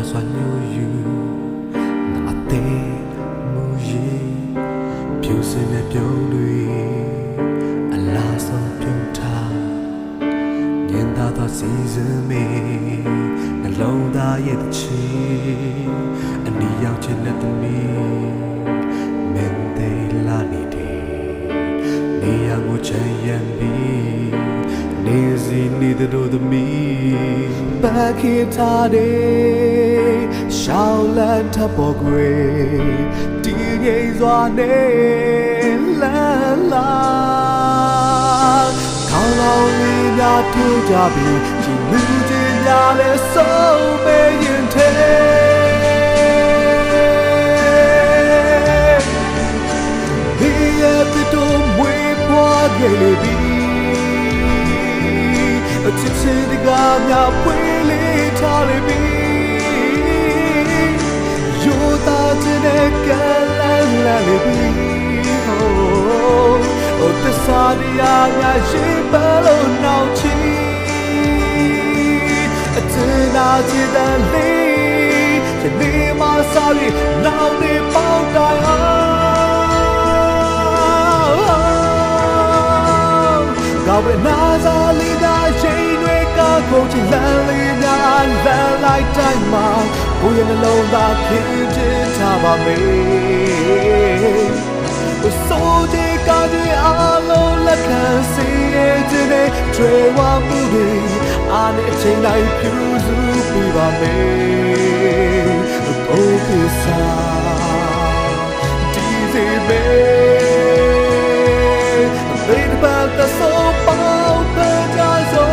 算有雨，那得木叶，飘水那飘绿，阿拉松飘塔，年大大西子美，那楼大也得起，你要见那的你，面对拉你的，你要我真眼比。你是你的多的迷，白给他的小兰他宝贵，第一抓你来啦，靠老你那土家比，只路见家的手没人听，你也别多没破给你比。只是你个苗会里他的比，有大只的个来比，哦，这啥的呀呀是不露闹气，只拿起的力，这你妈啥的闹的包带啊，搞不那啥里的。ကိုချစ်လမ်းလေးများလမ်းလိုက်တိုင်းမှာကိုယ့်ရဲ့နှလုံးသားခင်ချစ်ထားပါမယ်ဆိုကြကကြအားလုံးလက်ခံစေတဲ့ကျွေးဝမှုတွေအားနဲ့အချိန်တိုင်းဖြူစုပေးပါမယ်ကိုယ်ကိစ္စဒီစီပဲဘယ်တော့မှဆိုပေါ့တဲ့ကြဆို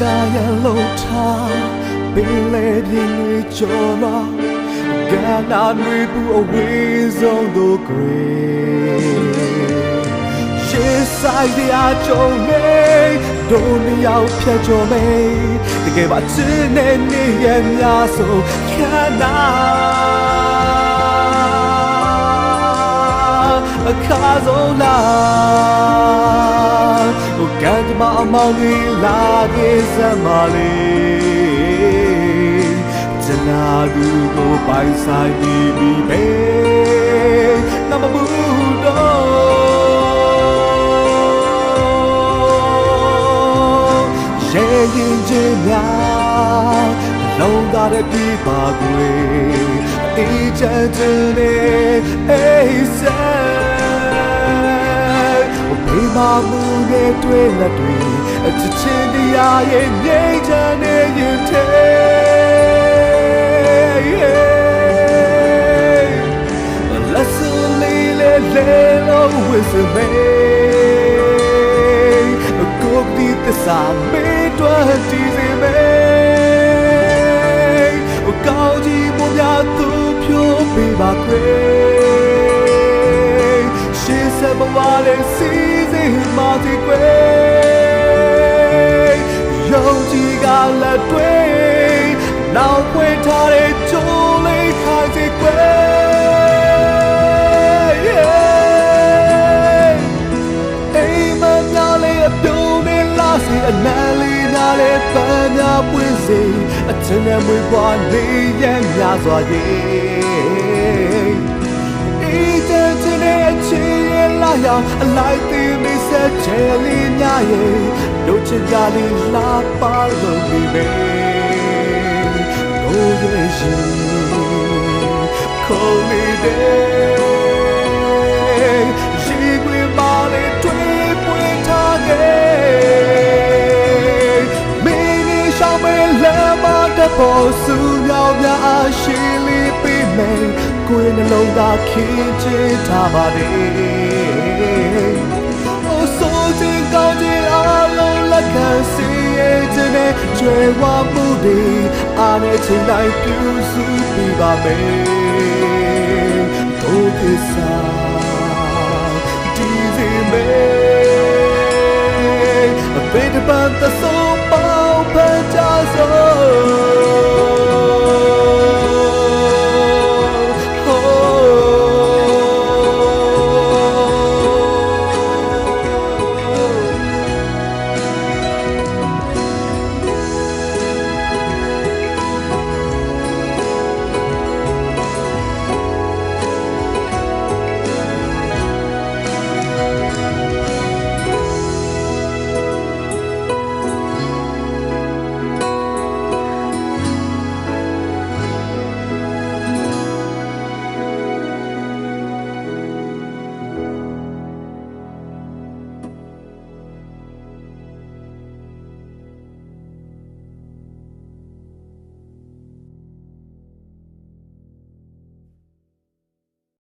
ကာယလုံးထားပင်လေပြင်းတွေကျော်လာကနာတွေပူအဝေးဆုံးတို့ကြွေရှေးဆိုင်ရာကြုံနေဒုံရောက်ဖြတ်ကျော်မေးတကယ်ပါချစ်နေနေရများဆုံးခန္ဓာအခါဆုံးလားကံကြမအမောင်းကြီးလာခဲ့စမ်းပါလေကျနာသူကိုပိုင်ဆိုင်ပြီးပြီပဲနမဘူးတော့ရေရင်ချင်းများလုံးသားတဲ့ပြပါကွယ်အေးချမ်းတဲ့အေးစဲဒီမှာမူရဲ့တွေ့လက်တွေအချစ်ချင်းတရားရဲ့ငြိမ်းချမ်းနေရင်ထဲလက်စလေးလေးလုံးဝစ်စမေကိုဒီတစားမေတွန်းတီးစေမေကောင်းကြီးမများသူဖြိုးပေးပါခွေရှေးစဘဝလေးစီမာတီကွယ်ယုံကြည်ကလက်တွေ့နောက်ဖွင့်ထားတဲ့ကြိုးလေးခိုင်စီကွယ်အိမ်မများလေးအပြုံးနဲ့လာစီအနံလေးနားလေးပန်းများပွင့်စီအချင်နဲ့မွေးပွားနေရများစွာရဲ့အေးချမ်းတဲ့ချီလာရောက်အလိုက်သေးမိဆက်ချဲလေးများရဲ့တို့ချင်ကြလေးလာပါလို့ဒီပဲကို ရဲ့ရှင်ခုံနေတဲ့ရေခွေပါလေတွေ့ပွေထားခဲ့မင်းကြီးရှောင်းမဲ့လမ်းမတစ်ပေါ်စုရောက်များအရှိလေးပေးမယ်ကိုယ်နှလုံးသားခင်ချစ်ထားပါလေအိုးဆိုချင်ကောင်းချင်အားလုံးလက်ခံစီရဲ့ခြင်းနဲ့ကျွဲဝမှုတွေအားနဲ့ချိန်တိုင်းပြုစုပြီးပါမယ်ဘုရားစာဒီစီမေအပေတပတ်သ